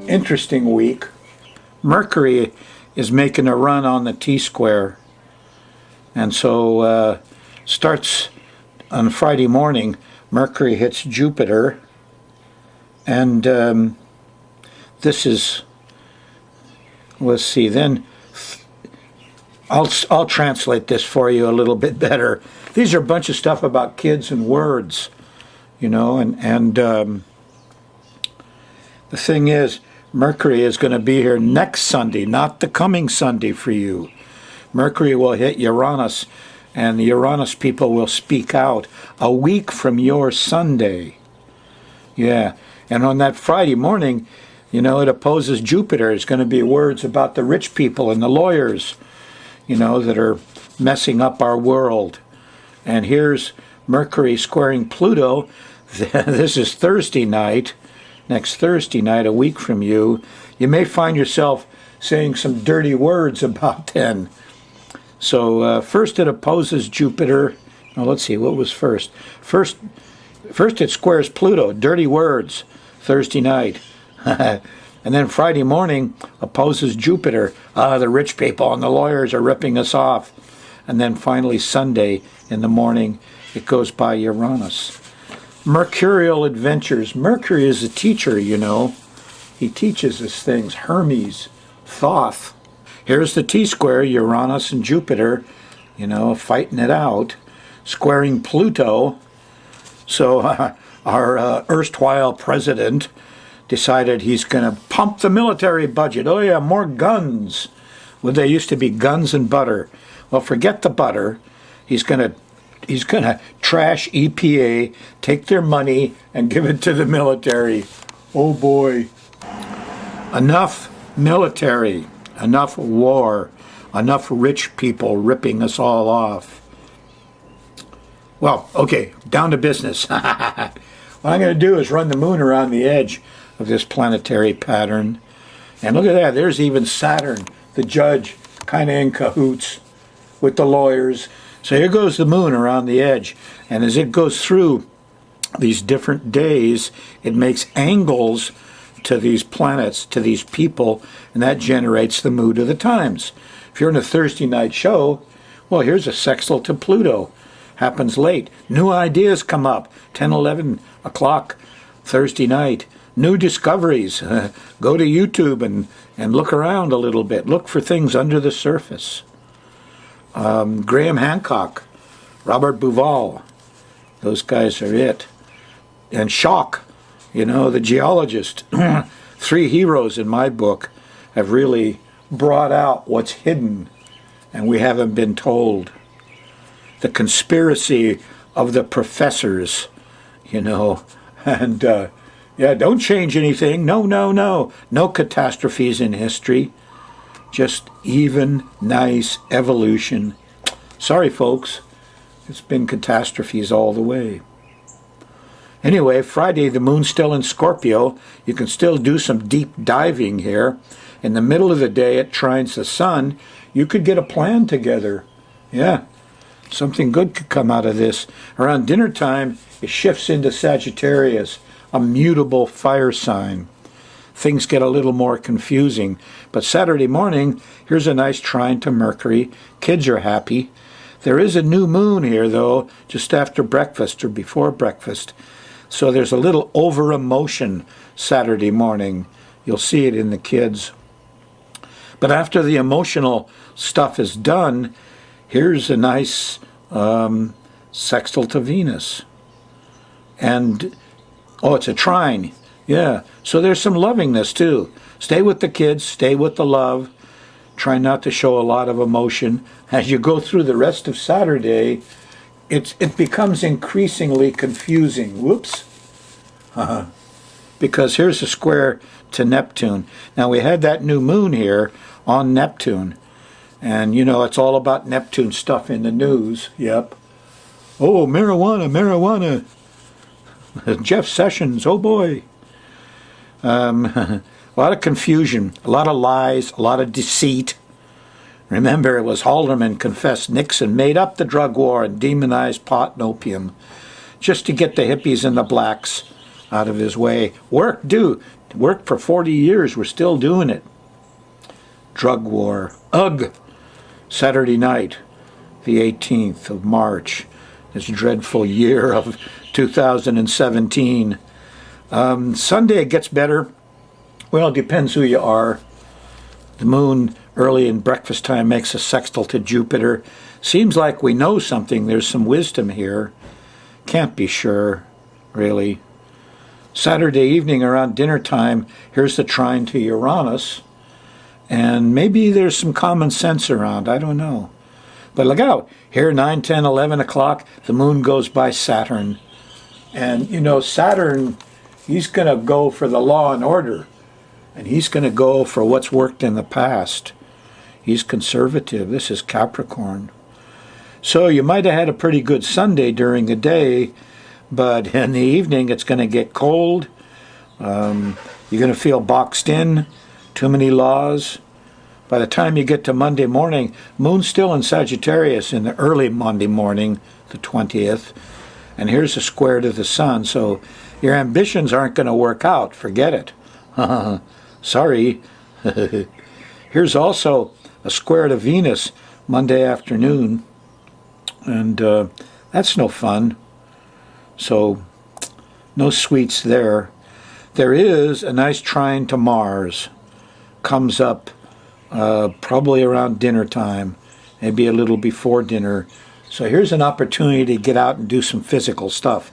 interesting week. Mercury is making a run on the T-square, and so starts on Friday morning. Mercury hits Jupiter, and this is, let's see, then I'll translate this for you a little bit better. These are a bunch of stuff about kids and words, you know, and the thing is, Mercury is going to be here next Sunday, not the coming Sunday for you. Mercury will hit Uranus, and the Uranus people will speak out a week from your Sunday. Yeah, and on that Friday morning, you know, it opposes Jupiter. It's going to be words about the rich people and the lawyers, you know, that are messing up our world. And here's Mercury squaring Pluto. This is Thursday night. Next Thursday night, a week from you. You may find yourself saying some dirty words about then. So first it opposes Jupiter. Now let's see, what was first? First it squares Pluto, dirty words, Thursday night. And then Friday morning opposes Jupiter. The rich people and the lawyers are ripping us off. And then finally Sunday in the morning, it goes by Uranus. Mercurial adventures. Mercury is a teacher, you know. He teaches us things. Hermes, Thoth. Here's the T-square, Uranus and Jupiter, you know, fighting it out, squaring Pluto. So our erstwhile president decided he's going to pump the military budget. Oh yeah, more guns. Well, they used to be guns and butter. Well, forget the butter. He's going to trash EPA, take their money, and give it to the military. Oh boy. Enough military, enough war, enough rich people ripping us all off. Well, okay, down to business. What I'm going to do is run the moon around the edge of this planetary pattern. And look at that, there's even Saturn, the judge, kind of in cahoots with the lawyers. So here goes the moon around the edge, and as it goes through these different days, it makes angles to these planets, to these people, and that generates the mood of the times. If you're in a Thursday night show, well, here's a sextile to Pluto. Happens late. New ideas come up, 10, 11 o'clock Thursday night. New discoveries. Go to YouTube and look around a little bit. Look for things under the surface. Graham Hancock, Robert Bauval, those guys are it. And Schock, you know, the geologist. Three heroes in my book have really brought out what's hidden and we haven't been told. The conspiracy of the professors, you know, and yeah, don't change anything. No, no, no. No catastrophes in history. Just even, nice evolution. Sorry, folks. It's been catastrophes all the way. Anyway, Friday, the moon's still in Scorpio. You can still do some deep diving here. In the middle of the day, it trines the sun. You could get a plan together. Yeah, something good could come out of this. Around dinner time, it shifts into Sagittarius, a mutable fire sign. Things get a little more confusing. But Saturday morning, here's a nice trine to Mercury. Kids are happy. There is a new moon here, though, just after breakfast or before breakfast. So there's a little over-emotion Saturday morning. You'll see it in the kids. But after the emotional stuff is done, here's a nice sextile to Venus. And, oh, it's a trine. Yeah, so there's some lovingness too. Stay with the kids, stay with the love. Try not to show a lot of emotion. As you go through the rest of Saturday, it becomes increasingly confusing. Whoops. Because here's a square to Neptune. Now we had that new moon here on Neptune. And you know, it's all about Neptune stuff in the news. Yep. Oh, marijuana, marijuana. Jeff Sessions, oh boy. A lot of confusion, a lot of lies, a lot of deceit. Remember, it was Haldeman confessed Nixon made up the drug war and demonized pot and opium just to get the hippies and the blacks out of his way. Work, do Worked for 40 years. We're still doing it. Drug war. Ugh. Saturday night, the 18th of March. This dreadful year of 2017. Sunday it gets better. Well, it depends who you are. The moon early in breakfast time makes a sextile to Jupiter. Seems like we know something. There's some wisdom here. Can't be sure, really. Saturday evening around dinner time, here's the trine to Uranus. And maybe there's some common sense around. I don't know. But look out. Here, 9, 10, 11 o'clock, the moon goes by Saturn. And, you know, Saturn, he's going to go for the law and order. And he's going to go for what's worked in the past. He's conservative. This is Capricorn. So you might have had a pretty good Sunday during the day, but in the evening it's going to get cold. You're going to feel boxed in. Too many laws. By the time you get to Monday morning, moon's still in Sagittarius in the early Monday morning, the 20th. And here's a square to the sun. So your ambitions aren't going to work out. Forget it. Sorry. Here's also a square to Venus Monday afternoon. And that's no fun. So no sweets there. There is a nice trine to Mars. Comes up probably around dinner time, maybe a little before dinner. So here's an opportunity to get out and do some physical stuff.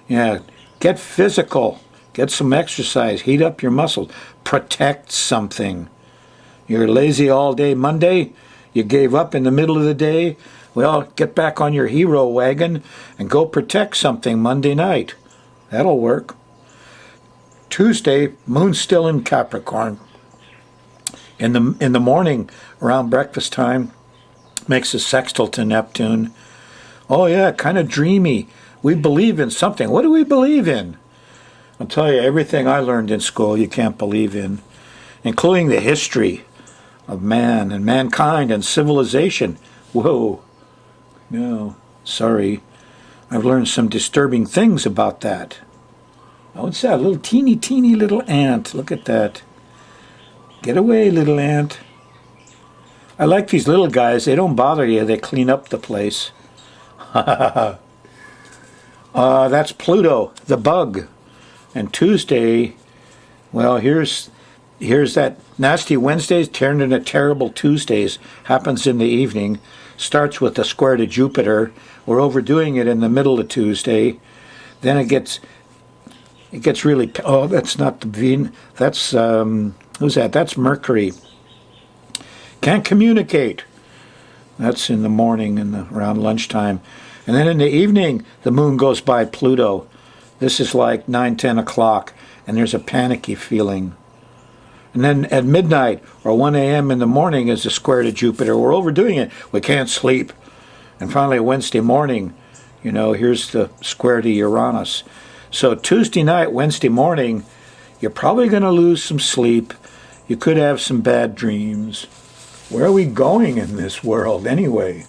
Yeah, get physical. Get some exercise. Heat up your muscles. Protect something. You're lazy all day Monday. You gave up in the middle of the day. Well, get back on your hero wagon and go protect something Monday night. That'll work. Tuesday, moon's still in Capricorn. In the morning, around breakfast time, makes a sextile to Neptune. Oh yeah, kind of dreamy. We believe in something. What do we believe in? I'll tell you, everything I learned in school you can't believe in, including the history of man and mankind and civilization. Whoa. No, sorry. I've learned some disturbing things about that. Oh, what's that? A little teeny little ant. Look at that. Get away, little ant. I like these little guys. They don't bother you. They clean up the place. That's Pluto, the bug. And Tuesday, well, here's that nasty Wednesdays turned into terrible Tuesdays. Happens in the evening. Starts with a square to Jupiter. We're overdoing it in the middle of Tuesday. Then it gets really, oh, that's not the Venus. That's, who's that? That's Mercury. Can't communicate. That's in the morning and around lunchtime. And then in the evening, the moon goes by Pluto. This is like 9, 10 o'clock, and there's a panicky feeling. And then at midnight or 1 a.m. in the morning is a square to Jupiter. We're overdoing it. We can't sleep. And finally, Wednesday morning, you know, here's the square to Uranus. So Tuesday night, Wednesday morning, you're probably going to lose some sleep. You could have some bad dreams. Where are we going in this world anyway?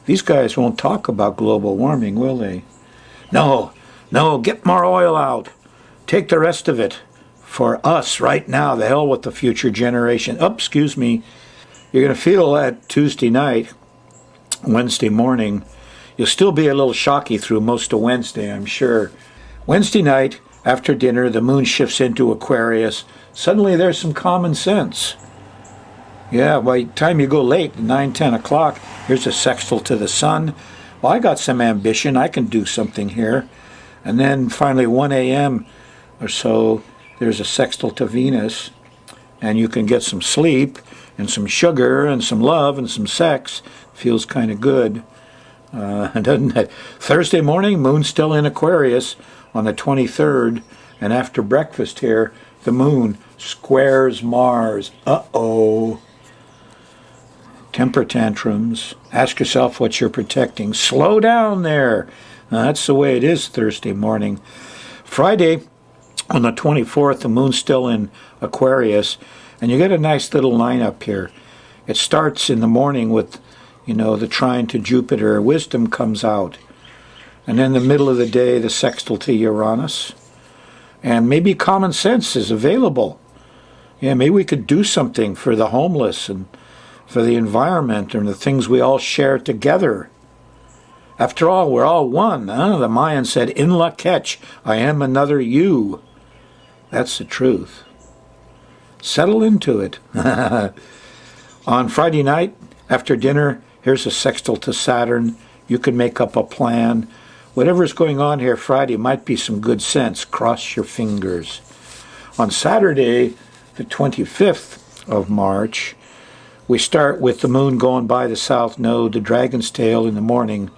These guys won't talk about global warming, will they? No, get more oil out. Take the rest of it. For us right now, the hell with the future generation. Oh, excuse me. You're going to feel that Tuesday night, Wednesday morning. You'll still be a little shocky through most of Wednesday, I'm sure. Wednesday night, after dinner, the moon shifts into Aquarius. Suddenly there's some common sense. Yeah, by the time you go late, 9, 10 o'clock, here's a sextile to the sun. Well, I got some ambition. I can do something here. And then finally 1 a.m. or so, there's a sextile to Venus. And you can get some sleep and some sugar and some love and some sex. Feels kind of good. Doesn't it? Thursday morning, moon's still in Aquarius on the 23rd. And after breakfast here, the moon squares Mars. Uh-oh. Temper tantrums. Ask yourself what you're protecting. Slow down there. That's the way it is Thursday morning. Friday, on the 24th, the moon's still in Aquarius, and you get a nice little lineup here. It starts in the morning with, you know, the trine to Jupiter. Wisdom comes out. And then the middle of the day, the sextile to Uranus. And maybe common sense is available. Yeah, maybe we could do something for the homeless and for the environment and the things we all share together. After all, we're all one. Huh? The Mayan said, "In la catch, I am another you." That's the truth. Settle into it. On Friday night, after dinner, here's a sextile to Saturn. You can make up a plan. Whatever's going on here Friday might be some good sense. Cross your fingers. On Saturday, the 25th of March, we start with the moon going by the south node, the dragon's tail in the morning.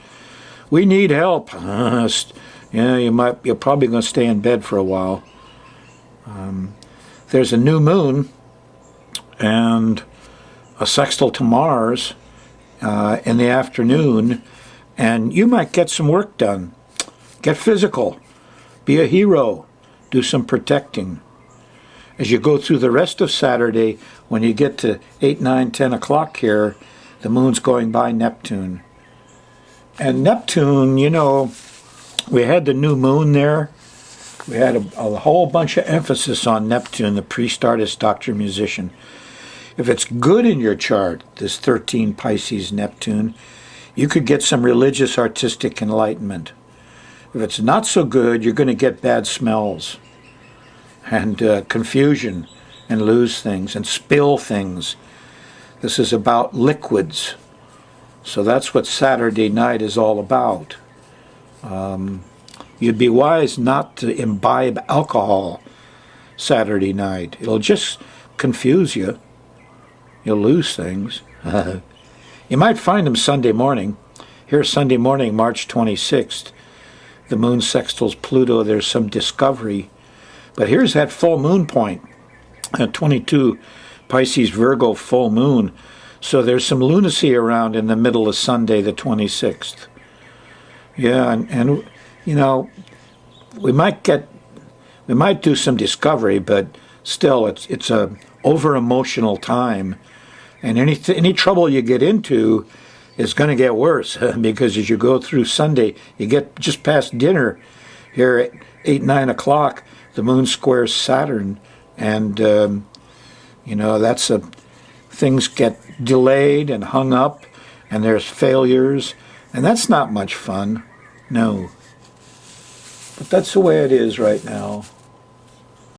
We need help. Yeah, you're probably going to stay in bed for a while. There's a new moon and a sextile to Mars in the afternoon, and you might get some work done. Get physical. Be a hero. Do some protecting. As you go through the rest of Saturday, when you get to 8, 9, 10 o'clock here, the moon's going by Neptune. And Neptune, you know, we had the new moon there. We had a whole bunch of emphasis on Neptune, the priest, artist, doctor, musician. If it's good in your chart, this 13 Pisces Neptune, you could get some religious, artistic enlightenment. If it's not so good, you're going to get bad smells and confusion and lose things and spill things. This is about liquids. So that's what Saturday night is all about. You'd be wise not to imbibe alcohol Saturday night. It'll just confuse you. You'll lose things. You might find them Sunday morning. Here's Sunday morning, March 26th. The moon sextiles Pluto. There's some discovery. But here's that full moon point. 22 Pisces Virgo full moon. So there's some lunacy around in the middle of Sunday, the 26th. Yeah, and you know, we might do some discovery, but still, it's a over-emotional time, and any trouble you get into is going to get worse because as you go through Sunday, you get just past dinner here at 8, 9 o'clock, the moon squares Saturn, and you know, things get delayed and hung up, and there's failures, and that's not much fun. No. But that's the way it is right now.